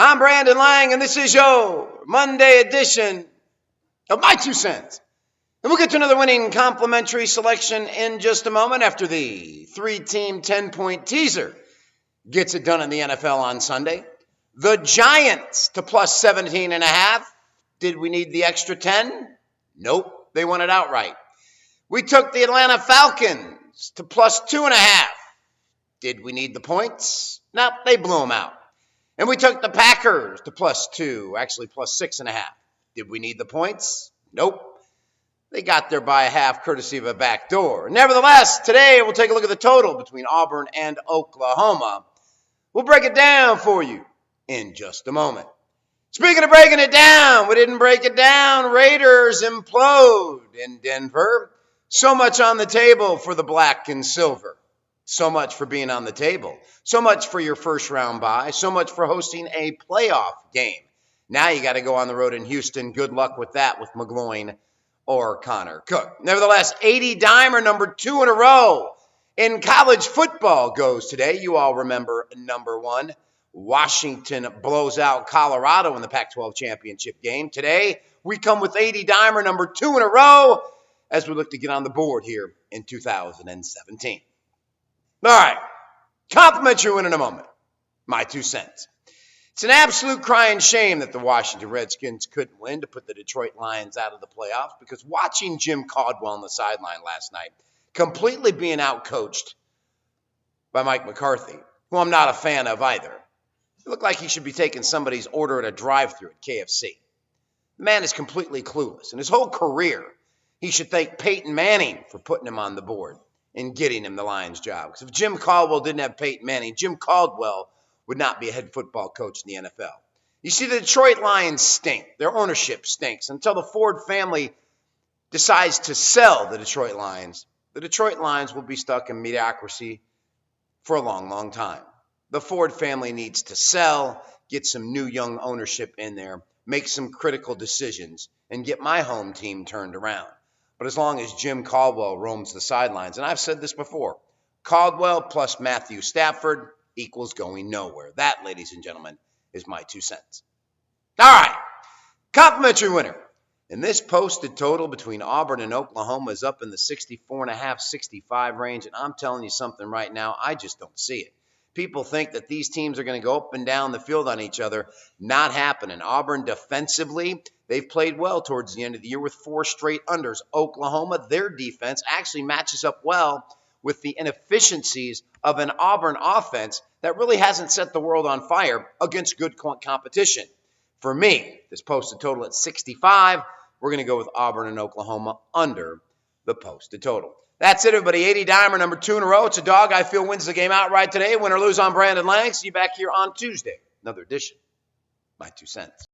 I'm Brandon Lang, and this is your Monday edition of My Two Cents. And we'll get to another winning complimentary selection in just a moment after the three-team 10-point teaser gets it done in the NFL on Sunday. The Giants to plus 17.5. Did we need the extra 10? Nope, they won it outright. We took the Atlanta Falcons to plus 2.5. Did we need the points? Nope, they blew them out. And we took the Packers to plus 2, actually plus 6.5. Did we need the points? Nope. They got there by a half, courtesy of a backdoor. Nevertheless, today we'll take a look at the total between Auburn and Oklahoma. We'll break it down for you in just a moment. Speaking of breaking it down, we didn't break it down. Raiders implode in Denver. So much on the table for the black and silver. So much for being on the table. So much for your first round bye. So much for hosting a playoff game. Now you got to go on the road in Houston. Good luck with that with McGloin or Connor Cook. Nevertheless, 80-dimer number 2 in a row in college football goes today. You all remember number 1. Washington blows out Colorado in the Pac-12 championship game. Today, we come with 80-dimer number 2 in a row as we look to get on the board here in 2017. All right, complimentary win in a moment. My 2 cents. It's an absolute crying shame that the Washington Redskins couldn't win to put the Detroit Lions out of the playoffs, because watching Jim Caldwell on the sideline last night, completely being outcoached by Mike McCarthy, who I'm not a fan of either. It looked like he should be taking somebody's order at a drive-thru at KFC. The man is completely clueless. In his whole career, he should thank Peyton Manning for putting him on the board and getting him the Lions job. Because if Jim Caldwell didn't have Peyton Manning, Jim Caldwell would not be a head football coach in the NFL. You see, the Detroit Lions stink. Their ownership stinks. Until the Ford family decides to sell the Detroit Lions will be stuck in mediocrity for a long, long time. The Ford family needs to sell, get some new young ownership in there, make some critical decisions, and get my home team turned around. But as long as Jim Caldwell roams the sidelines, and I've said this before, Caldwell plus Matthew Stafford equals going nowhere. That, ladies and gentlemen, is my 2 cents. All right, complimentary winner. And this posted total between Auburn and Oklahoma is up in the 64.5, 65 range, and I'm telling you something right now, I just don't see it. People think that these teams are going to go up and down the field on each other. Not happening. Auburn defensively, they've played well towards the end of the year with 4 straight unders. Oklahoma, their defense actually matches up well with the inefficiencies of an Auburn offense that really hasn't set the world on fire against good competition. For me, this posted total at 65. We're going to go with Auburn and Oklahoma under the posted total. That's it, everybody. 80-dimer number 2 in a row. It's a dog I feel wins the game outright today. Win or lose on Brandon Lang. See you back here on Tuesday. Another edition. My 2 cents.